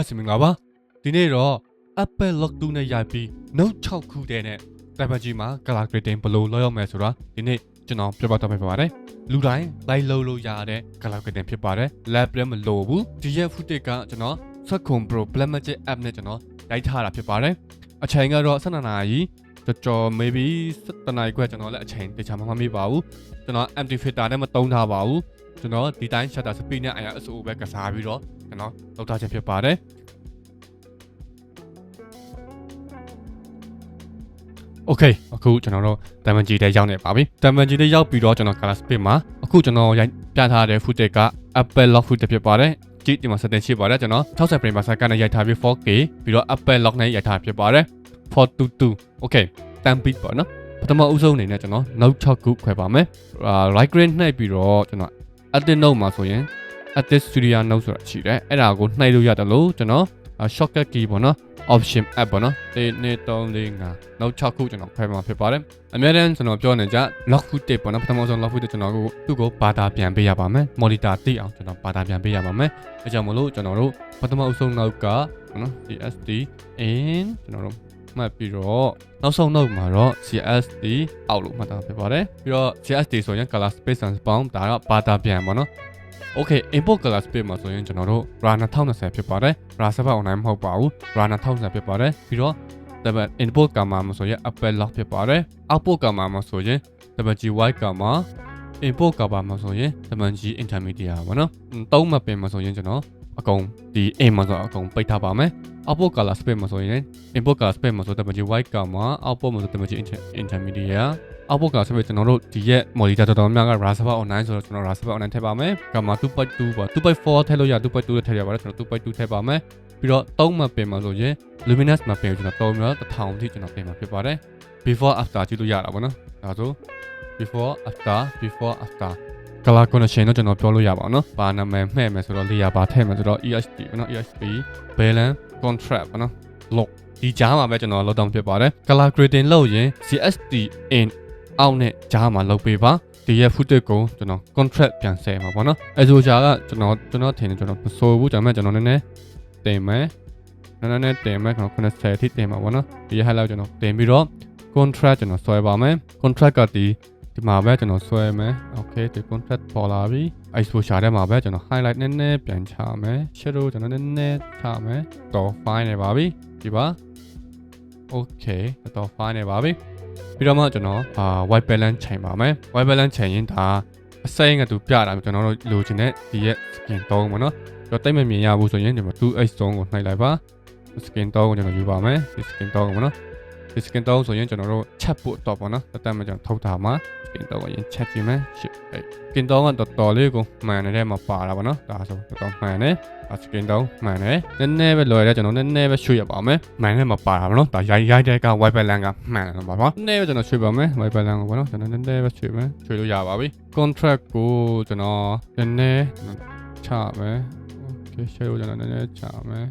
စီမင်္ဂလာပါဒီနေ့တော့ Apple Lock 2နဲ့ရိုက်ပြီး Note 6ခုတည်းနဲ့တိုင်ပန်ကြီးမှာ color grading ဘယ်လိုလုပ်ရမလဲဆိုတာဒီနေ့ကျွန်တော်ပြောပြတော့မှာဖြစ်ပါတယ်လူတိုင်းလိုက်လို့ရတဲ့ color grading ဖြစ်ပါတယ် lab လည်းမလိုဘူးဒီရဲ့ footage ကကျွန်တော် Switcom Pro Black Magic app နဲ့ကျွန်တော်ရိုက်ထားတာဖြစ်ပါတယ်အချိန်ကတော့12နာရီကြော် maybe 17နာရီခွဲကျွန်တော်လည်းအချိန်တခြားမမှတ်မိပါဘူးကျွန်တော် empty filter နဲ့မသုံးထားပါဘူးကျွန်တော်ဒီတိုင်း shutter speed နဲ့ ISO ပဲကစားပြီးတော့ကျွန်တော်လုပ်ထားခြင်းဖြစ်ပါတယ်โอเคအခုကျွန်တော်တို့တမန်ကြီးတဲ့ရောက်နေပါပြီတမန်ကြီးတဲ့ရောက်ပြီးတော့ကျွန်တော် color speed မှာအခုကျွန်တော်ပြထားတဲ့ footage က Apple Lock footage ဖြစ်ပါတယ်ကြည့်ဒီမှာ setting ရှိပါတယ်ကျွန်တော်60 frame per second နဲ့ရိုက်ထားပြီး 4K ပြီးတော့ Apple Lock နဲ့ရိုက်ထားဖြစ်ပါတယ်422 okay 10 bit ပေါ့နော်ပထမအဦးဆုံးအနေနဲ့ကျွန်တော် Note 6ခုခွဲပါမယ် right grade နှိပ်ပြီးတော့ကျွန်တော် edit note မှာဆိုရင် edit studio note ဆိုတာရှိတယ်အဲ့ဒါကိုနှိပ်လို့ရတယ်လို့ကျွန်တော် shortcut key ပေါ့နော် option app ပေါ့နော်1 2 3 4 5နောက်6ခုကျွန်တော်ခွဲမှာဖြစ်ပါတယ်အများတန်းကျွန်တော်ပြောနေကြ lock footage ပေါ့နော်ပထမဆုံး lock footage ကျွန်တော်သူ့ကိုဘာသာပြန်ပေးရပါမယ် monitor သိအောင်ကျွန်တော်ဘာသာပြန်ပေးရပါမယ်အဲကြောင့်မလို့ကျွန်တော်တို့ပထမအဆုံးနောက်ကနော် CST in ကျွန်တော်တို့မှတ်ပြီးတော့နောက်ဆုံးနောက်မှာတော့ CST out လို့မှတ်တာဖြစ်ပါတယ်ပြီးတော့ CST ဆိုရင် color space and spawn ဒါကဘာသာပြန်ပေါ့နော်Okay import color space မှာဆိုရင်ကျွန်တော်တို့ RAW 2020ဖြစ်ပါတယ် RAW server online မဟုတ်ပါဘူး RAW 2020ဖြစ်ပါတယ်ပြီးတော့ input ကမှာဆိုရင် Apple Lock ဖြစ်ပါတယ် output ကမှာဆိုရင် WGY ကမှာ import ကမှာဆိုရင် WG intermediate ပေါ့နော်သုံးမပင်မှာဆိုရင်ကျွန်တော်အကုန်ဒီ aim မှာဆိုအကုန်ပိတ်ထားပါမယ် output color space မှာဆိုရင် input color space မှာဆို WGY ကမှာ output မှာဆို WG intermediate output ကဆိုပြီးကျွန်တော်တို့ဒီရဲ့ monitor တော်တော်များများက RAW server online ဆိုတော့ကျွန်တော် RAW server online ထည့်ပါမယ်ကမှာ 2.2 ပါ 2.4 ထည့်လို့ရ 2.2 ထည့်ရပါတယ်ကျွန်တော် 2.2 ထည့်ပါမယ်ပြီးတော့3 map ပြင်မှာဆိုရင် luminous map ပြင်ကျွန်တော်သုံးပြီးတော့1000အထိကျွန်တော်ပြင်မှာဖြစ်ပါတယ် before after ကြည့်လို့ရတာပေါ့နော်ဒါဆို before after color correction တော့ကျွန်တော်ပြောလို့ရပါအောင်နော်ဘာနာမည်မှဲ့မယ်ဆိုတော့ layer ဘာထည့်မယ်ဆိုတော့ EHP ပေါ့နော် EHP balance contrast ပေါ့နော် lock ဒီကြားမှာပဲကျွန်တော်လောက်တောင်းဖြစ်ပါတယ် color grading လုပ်ရင် CST in အောက်နဲ့ကြားမှာလုပ်ပေးပါဒီရဲ့ footage ကိုကျွန်တော် contract ပြန်ဆဲမှာပေါ့နော်အဲဆိုကြာကကျွန်တော်ထင်တယ်ကျွန်တော်မဆိုဘူးဒါပေမဲ့ကျွန်တော်နည်းနည်းတင်မယ်ကျွန်တော်90အထိတင်မှာပေါ့နော်ဒီရဲ့ highlight ကျွန်တော်တင်ပြီးတော့ contract ကျွန်တော်ဆွဲပါမယ် contract ကဒီမှာပဲကျွန်တော်ဆွဲမယ် okay ဒီ contract ပေါ်လာပြီ exposure ထဲမှာပဲကျွန်တော် highlight နည်းနည်းပြန်ချမယ် shadow ကျွန်တော်နည်းနည်းချမယ်တော့ fine နေပါပြီဒီပါ okay တော့ fine နေပါပြီပြီးတော့မှကျွန်တော်white balance ချိန်ပါမယ် white balance ချိန်ရင်ဒါအစိမ်းကသူပြတာကျွန်တော်တို့လိုချင်တဲ့ဒီရဲ့ skin tone ပေါ့နော်ကျွန်တော်တိတ်မမြင်ရဘူးဆိုရင်ဒီမှာ 2h tone ကိုနှိပ်လိုက်ပါ skin tone ကိုကျွန်တော်ယူပါမယ်ဒီ skin tone ပေါ့နော်ဒီ skin tone ဆိုရင်ကျွန်တော်တို့ချက်ဖို့တော့ပေါ့နော်တက်မှကျွန်တော်ထုတ်တာမှာ skin tone ကိုရင်ချက်ကြည့်မယ် skin tone ကတော်လေးကိုမှန်နေတဲ့မှာပါတာပေါ့နော်ဒါဆိုတော်မှန်တယ်skin tone မှန်တယ်နည်းနည်းပဲလွယ်တယ်ကျွန်တော်နည်းနည်းပဲရွှေ့ရပါမယ်မှန်နဲ့မပါတာပေါ့နော်ဒါရိုက်တဲ့က white balance ကမှန်တယ်ပါပါနည်းနည်းပဲကျွန်တော်ရွှေ့ပါမယ် white balance ကိုပေါ့နော်ကျွန်တော်နည်းနည်းပဲရွှေ့မယ်ရွှေ့လို့ရပါပြီ contract ကိုကျွန်တော်နည်းနည်းချမယ် okay share ကိုကျွန်တော်နည်းနည်းချမယ်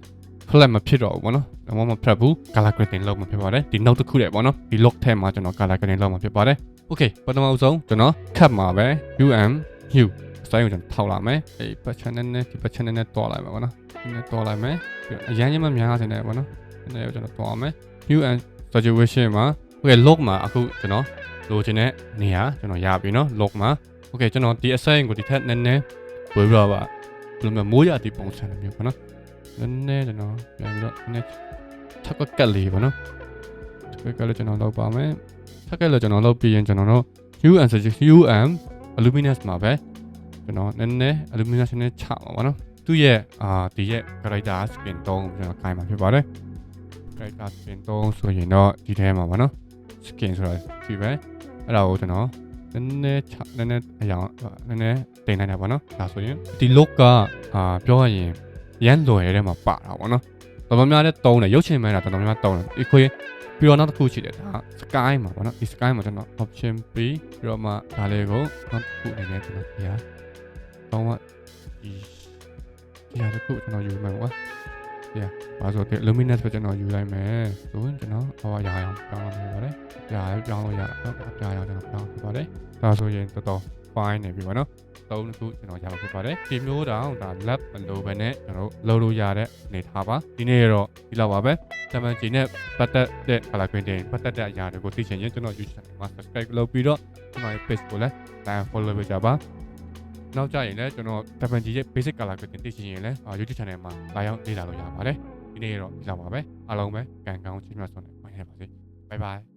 flat မဖြစ်တော့ဘူးပေါ့နော်ဒါမှမဖတ်ဘူး color grading လုပ်မှာဖြစ်ပါတယ်ဒီ note တစ်ခုတည်းပေါ့နော်ဒီ lock ထဲမှာကျွန်တော် color grading လုပ်မှာဖြစ်ပါတယ် okay ပထမဆုံးကျွန်တော် cut မှာပဲ hue စိုင်းကိုကျွန်တော်ထောက်လာမယ်ဒီ patch နဲ့ဒီ patch နဲ့တွားလိုက်မယ်ပေါ့နော်နည်းနည်းတွားလိုက်မယ်အရင်ညမများနေတယ်ပေါ့နော်နည်းနည်းကျွန်တော်တွားမယ် hue and saturation မှာ okay lock မှာအခုကျွန်တော်လိုချင်တဲ့နေရာကျွန်တော်ရပြီနော် lock မှာ okay ကျွန်တော်ဒီအစိုင်းကိုဒီထက်နည်းနည်းဝေပြီးတော့ပါဘယ်လိုမျိုးမိုးရတဲ့ပုံစံမျိုးပေါ့နော်နည်းနည်းကျွန်တော်ပြန်ပြီးတော့နည်းနည်းထပ်ကတ်လေးပေါ့နော်ထပ်ကတ်လေးကျွန်တော်လုပ်ပါမယ်ထပ်ကတ်လေးကျွန်တော်လုပ်ပြီးရင်ကျွန်တော်တို့ hue and saturation luminous မှာပဲကျွန်တော်နည်းနည်း luminous နဲ့ချမှာပေါ့နော်သူ့ရဲ့ဒီရဲ့ character skin tone ကိုကျွန်တော်ခိုင်းမှာဖြစ်ပါတယ် character skin tone ဆိုရင်တော့ဒီထဲမှာပေါ့နော် skin ဆိုတာဒီပဲအဲ့ဒါကိုကျွန်တော်နည်းနည်းအရောင်နည်းနည်းတင်လိုက်တာပေါ့နော်ဒါဆိုရင်ဒီ look ကပြောရရင်ရန်လွယ်တဲ့မှာပါတာပေါ့နော်တော်တော်များများတုံးတယ်ရုပ်ရှင်မှန်းတာတော်တော်များများတုံးတယ်ဒီခွေပြီးတော့နောက်တစ်ခုရှိတယ်ဒါ sky မှာပေါ့နော်ဒီ sky မှာကျွန်တော် option ပြီးတော့မှဒါလေးကိုနောက်တစ်ခုအနေနဲ့ကျွန်တော်ပြတော့မှဒီဟာတစ်ခုကျွန်တော်ယူမယ်ပေါ့ဒီဟာဆိုတော့ luminous ပဲကျွန်တော်ယူလိုက်မယ်ဆိုရင်ကျွန်တော်ရအောင်ပြောင်းလို့ရပါတယ်ပြောင်းလို့ရတော့ပြရအောင်ကျွန်တော်ပြောင်းပြပါတယ်ဒါဆိုရင်တော်တော် file နေပြီပေါ့နော်သုံးခုကျွန်တော်ရမှာဖြစ်ပါတယ်ဒီမျိုးတောင်ဒါ lab မလိုပဲနဲ့ကျွန်တော်လုပ်လို့ရတဲ့အနေထားပါဒီနေ့တော့ဒီလောက်ပါပဲတမန်ကြီးနဲ့ပတ်သက်တဲ့ color grading ပတ်သက်တဲ့အရာတွေကိုသိချင်ရင်ကျွန်တော် YouTube channel မှာ subscribe လုပ်ပြီးတော့ကျွန်တော်ရဲ့ page ကိုလည်း like follow လုပ်ကြပါနောက်ကြရင်လည်းကျွန်တော်တမန်ကြီးရဲ့ basic color grading သိချင်ရင်လည်း YouTube channel မှာလာရောက်လေ့လာလို့ရပါတယ်ဒီနေ့တော့ဒီလောက်ပါပဲအားလုံးပဲကံကောင်းချီးမြှောက်ဆုံးနဲ့ဝင်ရပါစေ bye bye